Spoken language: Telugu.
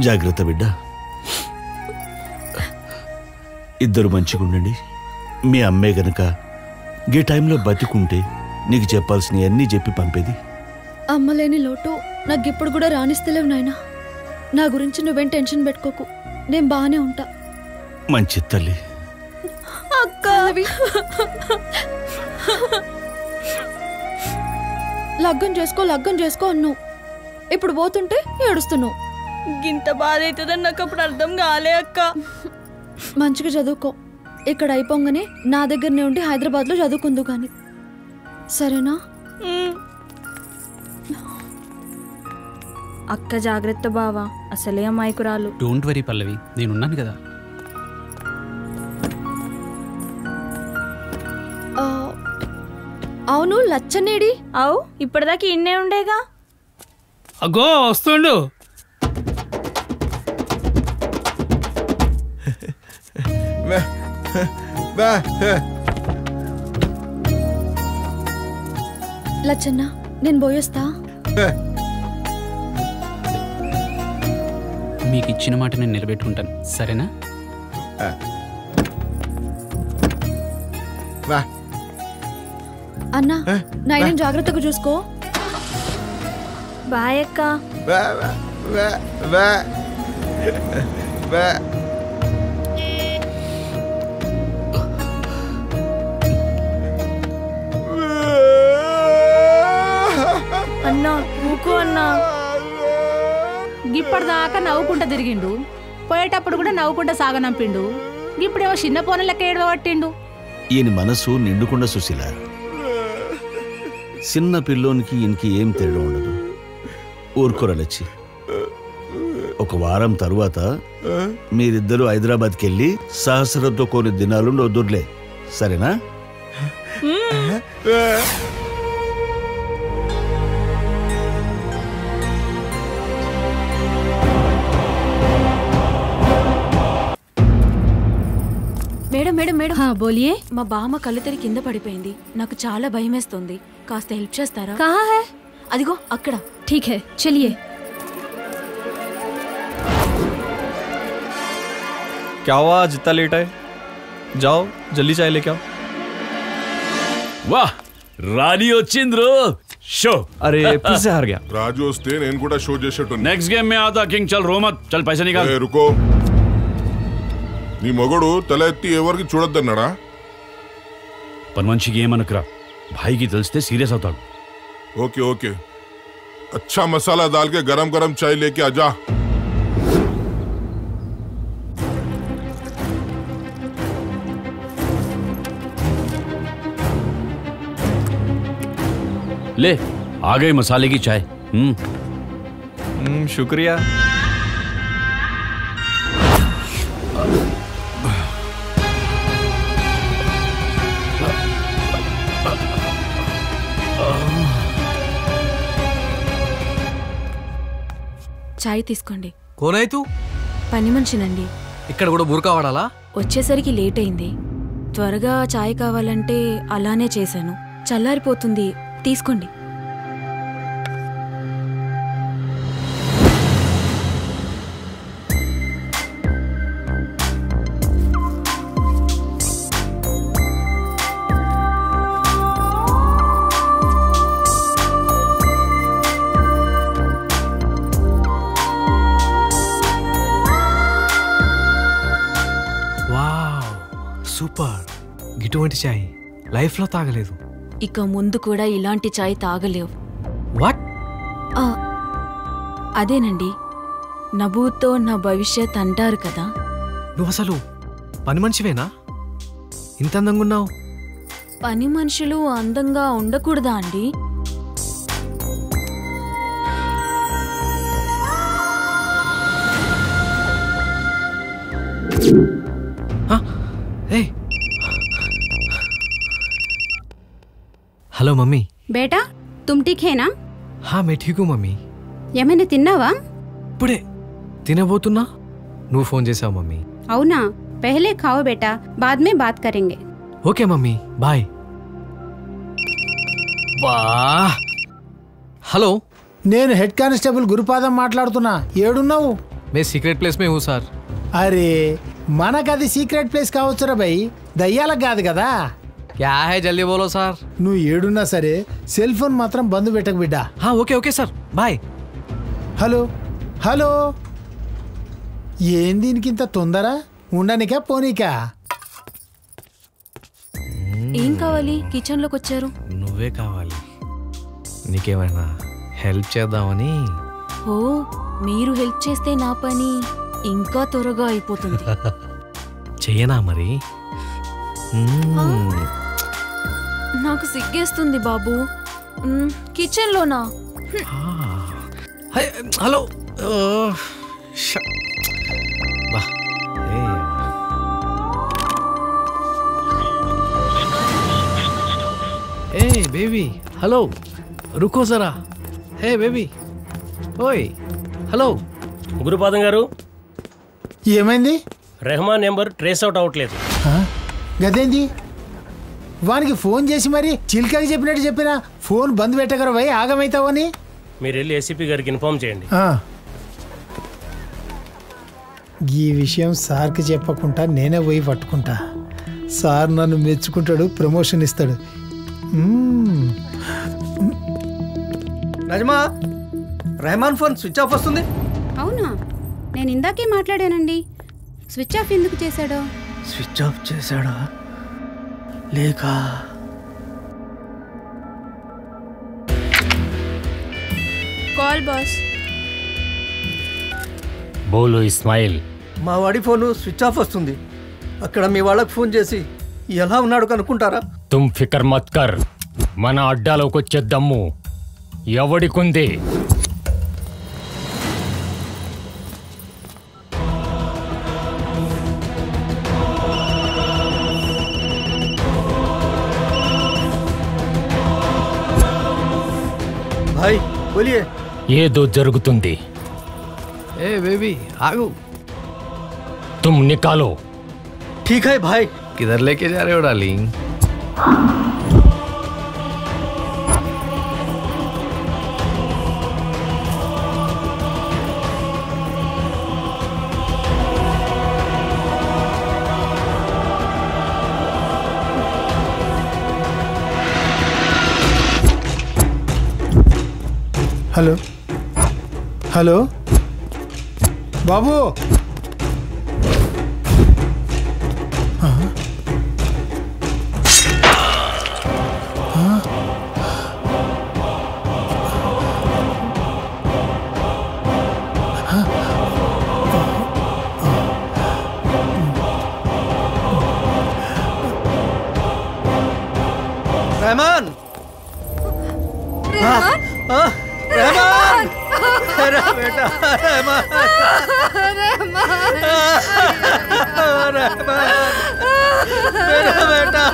జాగ్రత్త బిడ్డ. ఇద్దరు మంచిగుండండి. మీ అమ్మే గనక ఈ టైంలో బతికుంటే నీకు చెప్పాల్సినవి అన్నీ చెప్పి పంపేది. అమ్మలేని లోటు నాకు ఇప్పుడు కూడా రాణిస్తలేవు నాయనా. నా గురించి నువ్వేం టెన్షన్ పెట్టుకోకు, నేను బాగానే ఉంటా. మంచి తల్లి. అక్క లగ్గం చేసుకో అన్నావు, ఇప్పుడు పోతుంటే ఏడుస్తున్నావు. గింత బాధ అవుతుందని నాకు అప్పుడు అర్థం కాలే అక్క. మంచిగా చదువుకో, ఇక్కడ అయిపోగానే నా దగ్గరనే ఉండి హైదరాబాద్లో చదువుకుందు కానీ, సరేనా? అక్క జాగ్రత్త బావా, అసలే అమాయకురాలు. డోంట్ వరీ పల్లవి, నేనున్నాను కదా. అవును, లచ్చనేడి? అవు ఇప్పటిదాకా ఇన్నే ఉండేగా. అగో వస్తుండు. లచ్చన్న, నేను పోయేస్తా. మీకు ఇచ్చిన మాట నేను నిలబెట్టుకుంటాను, సరేనా? అన్నా, నాయన జాగ్రత్తగా చూసుకో. బాయ్ అక్క. అన్నా ఊకో అన్నా. ఇప్పటిదాకా నవ్వుకుంటా తిరిగిండు, పోయేటప్పుడు కూడా నవ్వుకుంటా సాగనంపిండు. ఇప్పుడేమో చిన్న పోన లెక్క ఏడవట్టిండు. ఈయన మనసు నిండుకుండా సుశీల. చిన్న పిల్లోనికి ఈయనకి ఏం తేడా ఉండదు. ఊరుకోరలొచ్చి ఒక వారం తరువాత మీరిద్దరూ హైదరాబాద్కి వెళ్ళి సహస్రంతో కొన్ని దినాలు వద్దుర్లే, సరేనా? మేడం మేడం మేడం, బోలియే. మా బామ్మ కళ్ళు తెరి కింద పడిపోయింది, నాకు చాలా భయమేస్తుంది, కాస్త హెల్ప్ చేస్తారా? కహా హై? అదిగో అక్కడ. ठीक है, चलिए. क्या हुआ आज इतना लेट है? जाओ जल्दी चाय लेके आओ. वाह, रानी వచ్చింద్రో. షో. अरे फिर से हार गया. రాజు వస్తే నేను కూడా షో చేసేటోని. నెక్స్ట్ గేమ్ మే ఆతా కింగ్. చల్ రో మత్, చల్ పైసా నికాల్. ఏ రుకో, నీ మొగడు తల ఎత్తి ఎవరికి చూడొద్దన్నాడా? పని మనిషికి ఏమనకురా, భాయికి తెలిస్తే సీరియస్ అవుతాడు. ఓకే ఓకే, अच्छा मसाला डाल के गरम गरम चाय लेके आजा. ले आ गई मसाले की चाय. शुक्रिया. చాయ్ తీసుకోండి. కోనై తూ? పని మనిషినండి. ఇక్కడ కూడా బుర్కా వాడాలా? వచ్చేసరికి లేట్ అయింది, త్వరగా చాయ్ కావాలంటే అలానే చేశాను. చల్లారిపోతుంది, తీసుకోండి. సూపర్. ఇటువంటి చాయ్ లైఫ్ లో తాగలేదు. ఇక ముందు కూడా ఇలాంటి చాయ్ తాగలేవు. వాట్? అదేనండి, నభూతో నా భవిష్యత్ అంటారు కదా. నువ్వు అసలు పని మనిషివేనా? ఇంత అందంగా ఉన్నావు. పని మనుషులు అందంగా ఉండకూడదా అండి? Hello mummy. బేటా तुम ठीक है ना? हाँ मैं ठीक हूँ మమ్మీ. ఏమైనా తిన్నావా? ఇప్పుడే తినబోతున్నా, నువ్వు ఫోన్ చేసావు మమ్మీ. అవునా? पहले खाओ बेटा, बाद में बात करेंगे. Okay mummy, bye. బా. హలో, నేను హెడ్ కానిస్టేబుల్ గురుపాదం మాట్లాడుతున్నా. ఏడున్నావు? मैं सीक्रेट प्लेस में हूँ सर। అరే మనకది సీక్రెట్ ప్లేస్ కావచ్చురా భయ్, దయ్యాలకు కాదు కదా. क्या है जल्दी बोलो सर। నువ్వు ఏడున్నా సరే సెల్ ఫోన్ మాత్రం బంద్ పెట్టకు బిడ్డ. हाँ okay okay sir bye. Hello hello, ఏం దీనికింత తొందర? ఉండనికా పోనీకా? ఏం కావాలి? కిచెన్ లోకి వచ్చారు. నువ్వే కావాలి, నీకేమైనా హెల్ప్ చేద్దామని. ఓ, మీరు హెల్ప్ చేస్తే నా పని ఇంకా త్వరగా అయిపోతుంది. చెయ్యనా మరి? నాకు సిగ్గేస్తుంది బాబు. కిచెన్ లోనా? హలో ఏ బేబీ, హలో రుకో జరా. హే బేబీ, ఓయ్ హలో. గురుపాదం గారు, ఏమైంది? రెహమాన్ నెంబర్ ట్రేస్ అవుట్ అవ్వట్లేదు. గదేంది? వానికి ఫోన్ చేసి మరి చిల్కకి చెప్పినట్టు చెప్పినా ఫోన్ బంద్ పెట్టగలరు భయ్, ఆగమైతావని. మీరు వెళ్ళి ఏసీపీ గారికి ఇన్ఫార్మ్ చేయండి. ఈ విషయం సార్కి చెప్పకుండా నేనే పోయి పట్టుకుంటా. సార్ నన్ను మెచ్చుకుంటాడు, ప్రమోషన్ ఇస్తాడు. నజమా, రెహమాన్ ఫోన్ స్విచ్ ఆఫ్ వస్తుంది. అవునా? నేను ఇందాకే మాట్లాడానండి. స్విచ్ ఆఫ్ ఎందుకు చేశాడో? స్విచ్ ఆఫ్ చేశాడా లేక? Call boss. బోలో ఇస్మాయిల్. మా వాడి ఫోను స్విచ్ ఆఫ్ వస్తుంది. అక్కడ మీ వాళ్ళకి ఫోన్ చేసి ఎలా ఉన్నాడు కనుక్కుంటారా? తుమ్ ఫికర్ మత్ కర్, మన అడ్డాలోకి వచ్చే దమ్ము ఎవడికుంది? భాయ్ బోలియే. ఏదో జరుగుతుంది. ఏ బేబీ ఆగు. तुम निकालो। ठीक है भाई। किधर लेके जा रहे हो डार्लिंग? हेलो हेलो बाबू। रहमान, रहमान, रहमान, मेरा बेटा रहमान, रहमान, रहमान, मेरा बेटा।